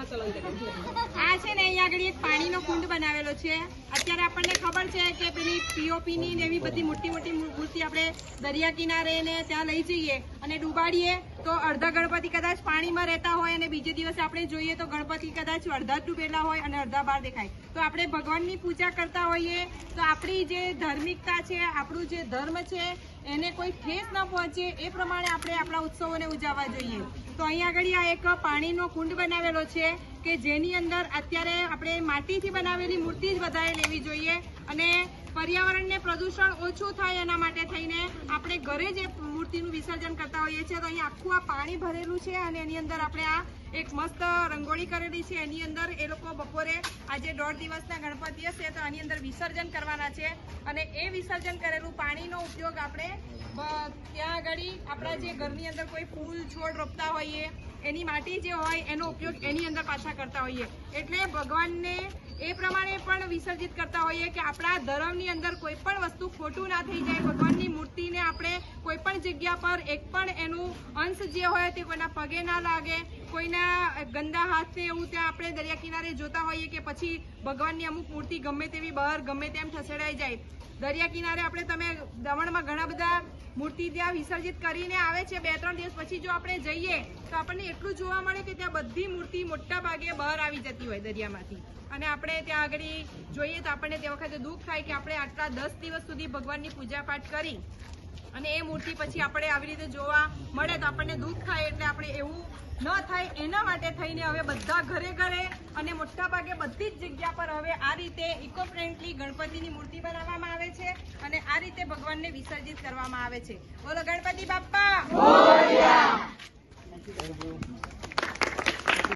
આ છે ને અહીંયા આગળ એક પાણીનો કુંડ બનાવેલો છે। અત્યારે આપણને ખબર છે કે પેલી પીઓપી ની ને એવી બધી મોટી મોટી મૂર્તિ આપણે દરિયા કિનારે ને ત્યાં લઈ જઈએ અને ડૂબાડીએ તો અડધા ગણપતિ કદાચ પાણીમાં રહેતા હોય અને બીજે દિવસે આપણે જોઈએ તો ગણપતિ કદાચ અડધા ડૂબેલા હોય અને અડધા બહાર દેખાય। તો આપણે ભગવાનની પૂજા કરતા હોઈએ તો આપણી જે ધાર્મિકતા છે, આપણું જે ધર્મ છે એને કોઈ ઠેસ ન પહોંચે એ પ્રમાણે આપણે આપણા ઉત્સવોને ઉજવવા જોઈએ। તો અહીંયા આગળ આ એક પાણીનો કુંડ બનાવેલો છે કે જેની અંદર અત્યારે આપણે માટીથી બનાવેલી મૂર્તિ જ બધાએ લેવી જોઈએ અને પર્યાવરણને પ્રદૂષણ ઓછું થાય એના માટે થઈને આપણે ઘરે જે મૂર્તિનું વિસર્જન કરતા હોઈએ છીએ। તો અહીંયા આખું આ પાણી ભરેલું છે અને એની અંદર આપણે આ એક મસ્ત રંગોળી કરેલી છે। એની અંદર એ લોકો બપોરે આજે 1.5 દિવસના ગણપતિ હશે તો આની અંદર વિસર્જન કરવાના છે અને એ વિસર્જન કરેલું પાણીનો ઉપયોગ આપણે ત્યાં આગળ આપણા જે ઘરની અંદર કોઈ ફૂલ છોડ રોપતા હોઈએ એની માટી જે હોય એનો ઉપયોગ એની અંદર પાછા કરતા હોઈએ। એટલે ભગવાનને એ પ્રમાણે પણ વિસર્જિત કરતા હોઈએ કે આપણા ધર્મની અંદર કોઈ પણ વસ્તુ ખોટું ના થઈ જાય। ભગવાનની મૂર્તિને આપણે કોઈ પણ જગ્યા પર એક પણ એનું અંશ જે હોય તે કોઈના પગે ના લાગે, કોઈના ગંદા હાથથી એવું ત્યાં આપણે દરિયા કિનારે જોતા હોઈએ કે પછી ભગવાનની અમુક મૂર્તિ ગમે તેવી બહાર ગમે તેમ ખસેડાઈ જાય। દરિયા કિનારે આપણે તમે દમણમાં ઘણા બધા મૂર્તિ ત્યાં વિસર્જિત કરીને આવે છે। 2-3 દિવસ પછી જો આપણે જઈએ તો આપણને એટલું જોવા મળે કે ત્યાં બધી મૂર્તિ મોટા ભાગે બહાર આવી જતી હોય દરિયામાંથી અને આપણે ત્યાં આગળ જોઈએ તો આપણને તે વખતે દુઃખ થાય કે આપણે આટલા 10 દિવસ સુધી ભગવાનની પૂજા પાઠ કરી અને એ મૂર્તિ પછી આપણે આવી રીતે જોવા મળે તો આપણને દુઃખ થાય। એટલે આપણે એવું ન થાય એના માટે થઈને હવે બધા ઘરે ઘરે અને મોટા ભાગે બધી જ જગ્યા પર હવે આ રીતે ઇકો ફ્રેન્ડલી ગણપતિની મૂર્તિ બનાવવામાં આવે છે અને આ રીતે ભગવાનને વિસર્જિત કરવામાં આવે છે। બોલો ગણપતિ બાપ્પા મોરયા।